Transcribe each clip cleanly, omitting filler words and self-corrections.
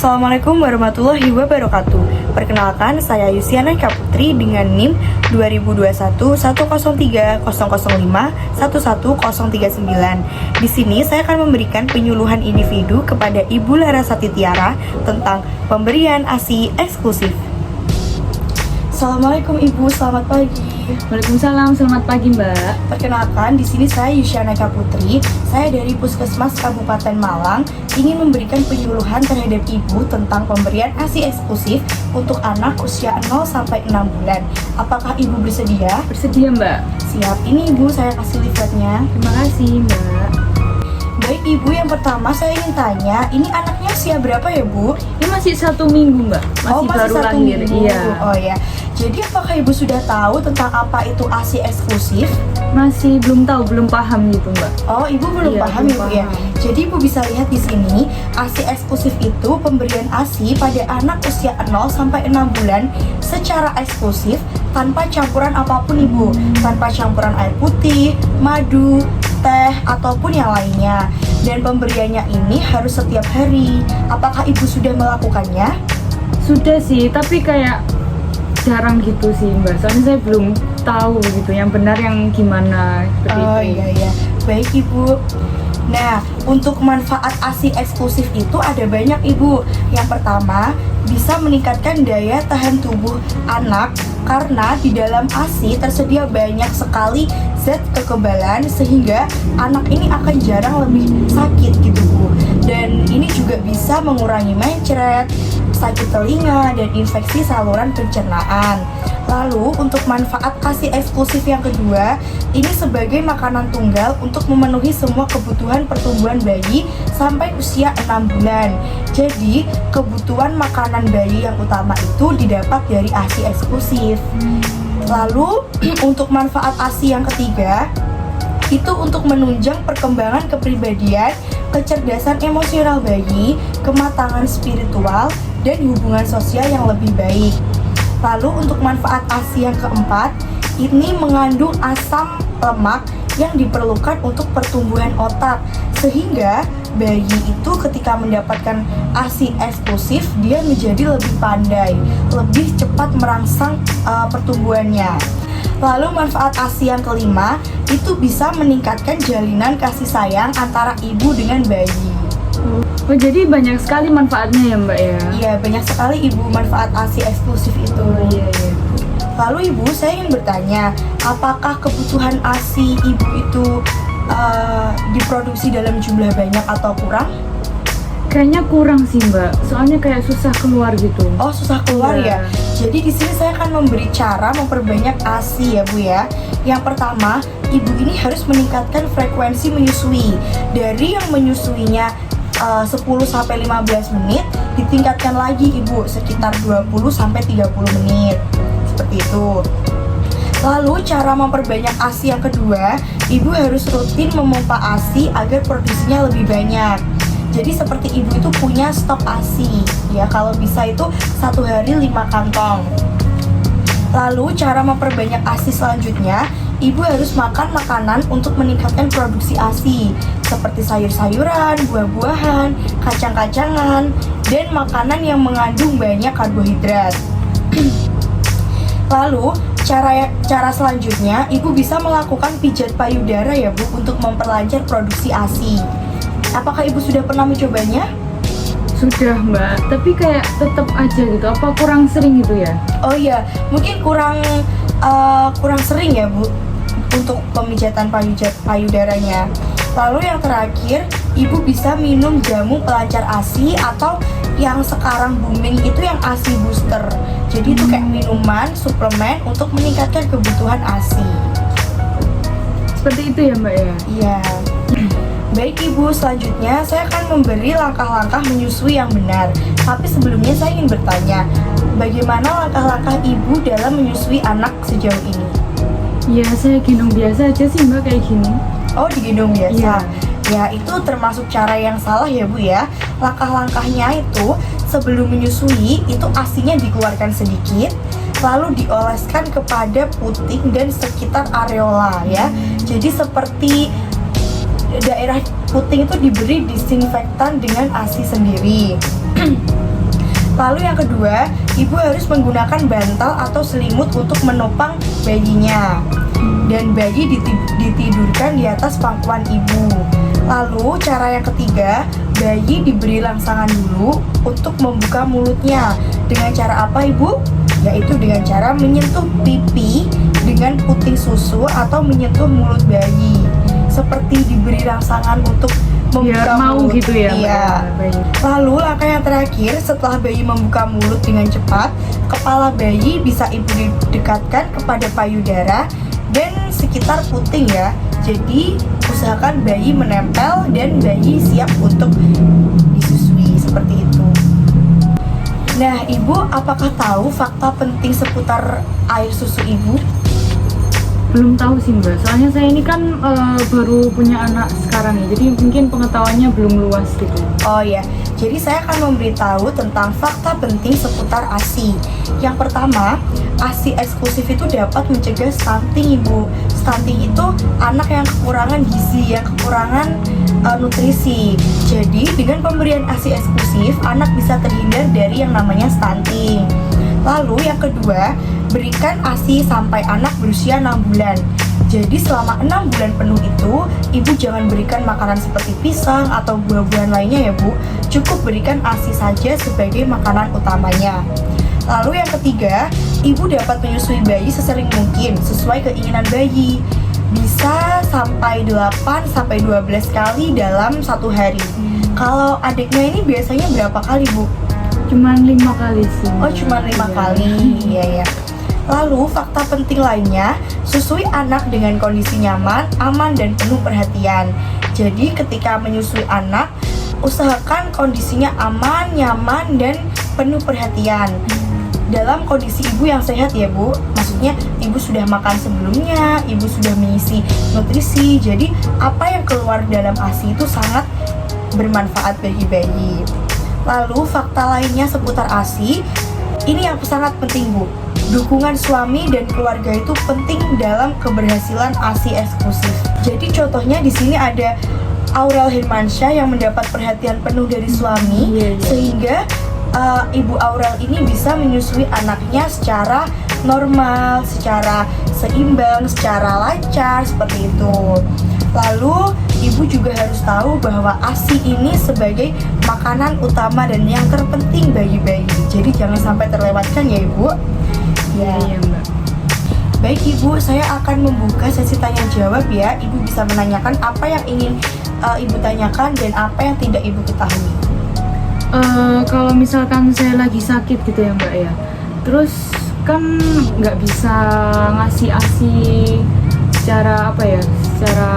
Assalamualaikum warahmatullahi wabarakatuh. Perkenalkan, saya Yusiana Eka Putri dengan NIM 2021-103-005-11039. Di sini saya akan memberikan penyuluhan individu kepada Ibu Larasati Tiara tentang pemberian ASI eksklusif. Assalamualaikum Ibu, selamat pagi. Waalaikumsalam, selamat pagi Mbak. Perkenalkan, di sini saya Yusiana Eka Putri. Saya dari Puskesmas Kabupaten Malang ingin memberikan penyuluhan terhadap Ibu tentang pemberian ASI eksklusif untuk anak usia 0 sampai 6 bulan. Apakah Ibu bersedia? Bersedia Mbak. Siap, ini Ibu saya kasih leafletnya. Terima kasih Mbak. Baik Ibu, yang pertama saya ingin tanya, ini anaknya usia berapa ya Bu? Ini masih 1 minggu Mbak, masih baru satu lahir. minggu. Iya. Oh ya. Jadi apakah Ibu sudah tahu tentang apa itu ASI eksklusif? Masih belum tahu, belum paham gitu Mbak. Oh, Ibu belum Iya, paham belum ya Bu ya. paham. Jadi Ibu bisa lihat di sini, ASI eksklusif itu pemberian ASI pada anak usia 0 sampai 6 bulan secara eksklusif tanpa campuran apapun Ibu, tanpa campuran air putih, madu, teh ataupun yang lainnya. Dan pemberiannya ini harus setiap hari. Apakah Ibu sudah melakukannya? Sudah sih, tapi kayak jarang gitu sih Mbak. Soalnya saya belum tahu gitu yang benar yang gimana seperti Oh itu. iya. Baik Ibu. Nah, untuk manfaat ASI eksklusif itu ada banyak Ibu. Yang pertama, bisa meningkatkan daya tahan tubuh anak karena di dalam ASI tersedia banyak sekali zat kekebalan sehingga anak ini akan jarang lebih sakit gitu Bu. Dan ini juga bisa mengurangi mencret, sakit telinga, dan infeksi saluran pencernaan. Lalu untuk manfaat ASI eksklusif yang kedua, ini sebagai makanan tunggal untuk memenuhi semua kebutuhan pertumbuhan bayi sampai usia 6 bulan. Jadi kebutuhan makanan bayi yang utama itu didapat dari ASI eksklusif. Lalu untuk manfaat ASI yang ketiga, itu untuk menunjang perkembangan kepribadian, kecerdasan emosional bayi, kematangan spiritual, dan hubungan sosial yang lebih baik. Lalu untuk manfaat ASI yang keempat, ini mengandung asam lemak yang diperlukan untuk pertumbuhan otak, sehingga bayi itu ketika mendapatkan ASI eksklusif dia menjadi lebih pandai, lebih cepat merangsang pertumbuhannya. Lalu manfaat ASI yang kelima, itu bisa meningkatkan jalinan kasih sayang antara ibu dengan bayi. Oh, jadi banyak sekali manfaatnya ya Mbak ya? Iya, banyak sekali Ibu manfaat ASI eksklusif itu. Iya. Lalu Ibu, saya ingin bertanya, apakah kebutuhan ASI Ibu itu diproduksi dalam jumlah banyak atau kurang? Kayaknya kurang sih Mbak, soalnya kayak susah keluar gitu. Oh, susah keluar Iya. ya. Jadi di sini saya akan memberi cara memperbanyak ASI ya Bu ya. Yang pertama, Ibu ini harus meningkatkan frekuensi menyusui. Dari yang menyusuinya 10-15 menit, ditingkatkan lagi Ibu sekitar 20-30 menit. Seperti itu. Lalu cara memperbanyak ASI yang kedua, Ibu harus rutin memompa ASI agar produksinya lebih banyak. Jadi seperti Ibu itu punya stok ASI ya, kalau bisa itu 1 hari 5 kantong. Lalu cara memperbanyak ASI selanjutnya, Ibu harus makan makanan untuk meningkatkan produksi ASI seperti sayur-sayuran, buah-buahan, kacang-kacangan, dan makanan yang mengandung banyak karbohidrat. Lalu cara selanjutnya, Ibu bisa melakukan pijat payudara ya Bu untuk memperlancar produksi ASI. Apakah Ibu sudah pernah mencobanya? Sudah Mbak, tapi kayak tetap aja gitu, apa kurang sering gitu ya? Oh iya, mungkin kurang sering ya Bu untuk pemijatan payudaranya. Lalu yang terakhir, Ibu bisa minum jamu pelancar ASI atau yang sekarang booming itu yang ASI booster. Jadi itu kayak minuman, suplemen untuk meningkatkan kebutuhan ASI. Seperti itu ya Mbak ya? Iya. Baik Ibu, selanjutnya saya akan memberi langkah-langkah menyusui yang benar. Tapi sebelumnya saya ingin bertanya, bagaimana langkah-langkah Ibu dalam menyusui anak sejauh ini? Ya saya gendong biasa aja sih Mbak kayak gini. Oh, digendong biasa? Iya. Ya, itu termasuk cara yang salah ya Bu ya. Langkah-langkahnya itu sebelum menyusui, itu ASINya dikeluarkan sedikit, lalu dioleskan kepada puting dan sekitar areola ya. Jadi seperti daerah puting itu diberi disinfektan dengan ASI sendiri. Lalu yang kedua, ibu harus menggunakan bantal atau selimut untuk menopang bayinya. Dan bayi ditidurkan di atas pangkuan ibu. Lalu cara yang ketiga, bayi diberi rangsangan dulu untuk membuka mulutnya. Dengan cara apa ibu? Yaitu dengan cara menyentuh pipi dengan puting susu atau menyentuh mulut bayi. Seperti diberi rangsangan untuk membuka Biar mau mulut. gitu ya, Iya. bayi. Lalu langkah yang terakhir, setelah bayi membuka mulut dengan cepat, kepala bayi bisa ibu dekatkan kepada payudara dan sekitar puting ya. Jadi usahakan bayi menempel dan bayi siap untuk disusui seperti itu. Nah, ibu apakah tahu fakta penting seputar air susu ibu? Belum tahu sih mbak, soalnya saya ini kan baru punya anak sekarang ya, jadi mungkin pengetahuannya belum luas gitu. Oh ya, jadi saya akan memberitahu tentang fakta penting seputar ASI. Yang pertama, ASI eksklusif itu dapat mencegah stunting ibu. Stunting itu anak yang kekurangan gizi, yang kekurangan nutrisi. Jadi dengan pemberian ASI eksklusif, anak bisa terhindar dari yang namanya stunting. Lalu yang kedua, berikan ASI sampai anak berusia 6 bulan. Jadi selama 6 bulan penuh itu, ibu jangan berikan makanan seperti pisang atau buah-buahan lainnya ya bu. Cukup berikan ASI saja sebagai makanan utamanya. Lalu yang ketiga, ibu dapat menyusui bayi sesering mungkin sesuai keinginan bayi. Bisa sampai 8-12 kali dalam satu hari. Kalau adiknya ini biasanya berapa kali bu? Cuman 5 kali sih. Oh cuma 5 Iya. kali, iya ya. Lalu fakta penting lainnya, susui anak dengan kondisi nyaman, aman, dan penuh perhatian. Jadi ketika menyusui anak, usahakan kondisinya aman, nyaman, dan penuh perhatian. Dalam kondisi ibu yang sehat ya bu, maksudnya ibu sudah makan sebelumnya, ibu sudah mengisi nutrisi. Jadi apa yang keluar dalam ASI itu sangat bermanfaat bagi bayi. Lalu fakta lainnya seputar ASI, ini yang sangat penting bu. Dukungan suami dan keluarga itu penting dalam keberhasilan ASI eksklusif. Jadi contohnya di sini ada Aurel Hirmansyah yang mendapat perhatian penuh dari suami, Iya. sehingga Ibu Aurel ini bisa menyusui anaknya secara normal, secara seimbang, secara lancar seperti itu. Lalu ibu juga harus tahu bahwa ASI ini sebagai makanan utama dan yang terpenting bagi bayi. Jadi jangan sampai terlewatkan ya ibu. Ya. Iya mbak. Baik ibu, saya akan membuka sesi tanya jawab ya. Ibu bisa menanyakan apa yang ingin ibu tanyakan dan apa yang tidak ibu ketahui. Kalau misalkan saya lagi sakit gitu ya mbak ya, terus kan nggak bisa ngasih ASI secara apa ya, secara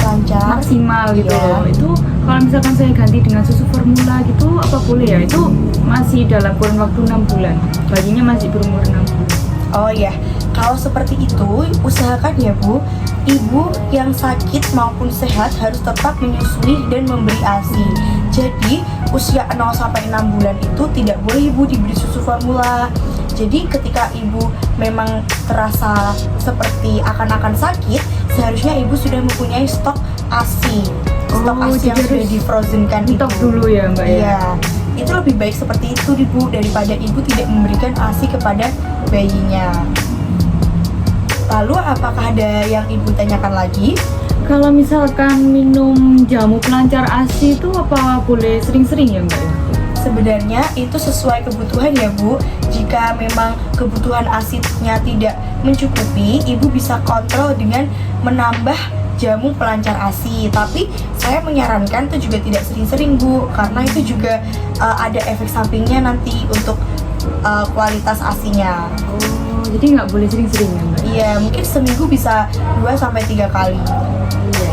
Lancar. maksimal gitu Iya. loh. Itu kalau misalkan saya ganti dengan susu formula gitu, apa boleh ya? Itu masih dalam kurun waktu 6 bulan, bayinya masih berumur 6 bulan. Oh ya, kalau seperti itu usahakan ya bu, ibu yang sakit maupun sehat harus tetap menyusui dan memberi ASI. Jadi usia 0-6 bulan itu tidak boleh ibu diberi susu formula. Jadi ketika ibu memang terasa seperti akan sakit, seharusnya ibu sudah mempunyai stok ASI. Stok Oh, ASI yang jadi sudah harus di-frozenkan itu. Stok dulu ya mbak ya. Iya, itu lebih baik seperti itu ibu daripada ibu tidak memberikan ASI kepada bayinya. Lalu apakah ada yang ibu tanyakan lagi? Kalau misalkan minum jamu pelancar ASI itu apa boleh sering-sering ya mbak? Sebenarnya itu sesuai kebutuhan ya bu. Jika memang kebutuhan ASI-nya tidak mencukupi, ibu bisa kontrol dengan menambah jamu pelancar ASI. Tapi saya menyarankan itu juga tidak sering-sering bu, karena itu juga ada efek sampingnya nanti untuk kualitas ASI-nya. Oh, jadi nggak boleh sering-sering ya mbak? Iya, mungkin seminggu bisa 2-3 kali. Iya iya.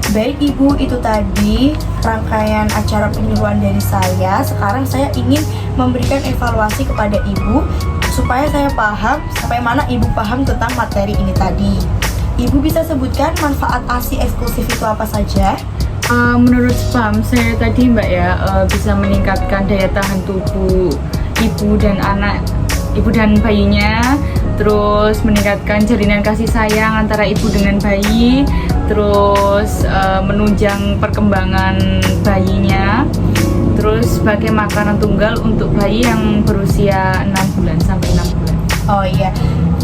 Baik ibu, itu tadi rangkaian acara penyuluhan dari saya. Sekarang saya ingin memberikan evaluasi kepada ibu supaya saya paham sampai mana ibu paham tentang materi ini tadi. Ibu bisa sebutkan manfaat ASI eksklusif itu apa saja? Menurut spam saya tadi mbak ya, bisa meningkatkan daya tahan tubuh ibu dan anak, ibu dan bayinya, terus meningkatkan jalinan kasih sayang antara ibu dengan bayi, terus menunjang perkembangan bayinya, Terus sebagai makanan tunggal untuk bayi yang berusia 6 bulan sampai 6 bulan. Oh iya,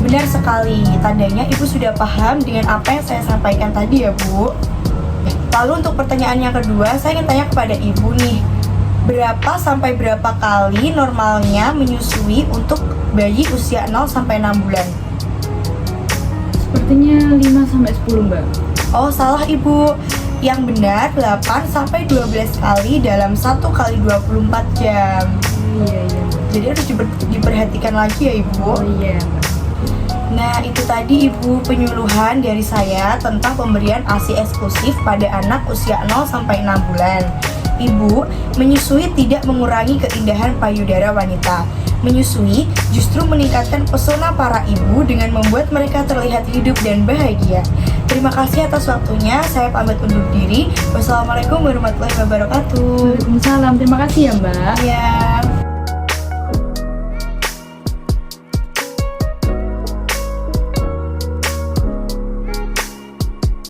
benar sekali. Tandanya Ibu sudah paham dengan apa yang saya sampaikan tadi ya Bu. Lalu untuk pertanyaan yang kedua, saya ingin tanya kepada Ibu nih, berapa sampai berapa kali normalnya menyusui untuk bayi usia 0 sampai 6 bulan? Sepertinya 5 sampai 10 Mbak. Oh salah Ibu, yang benar 8 sampai 12 kali dalam 1 kali 24 jam. Iya Mbak. Jadi harus diperhatikan lagi ya Ibu. Oh iya Mbak. Nah itu tadi Ibu penyuluhan dari saya tentang pemberian ASI eksklusif pada anak usia 0 sampai 6 bulan. Ibu, menyusui tidak mengurangi keindahan payudara wanita. Menyusui justru meningkatkan pesona para ibu dengan membuat mereka terlihat hidup dan bahagia. Terima kasih atas waktunya, saya pamit undur diri. Wassalamualaikum warahmatullahi wabarakatuh. Waalaikumsalam. Terima kasih ya Mbak. Ya.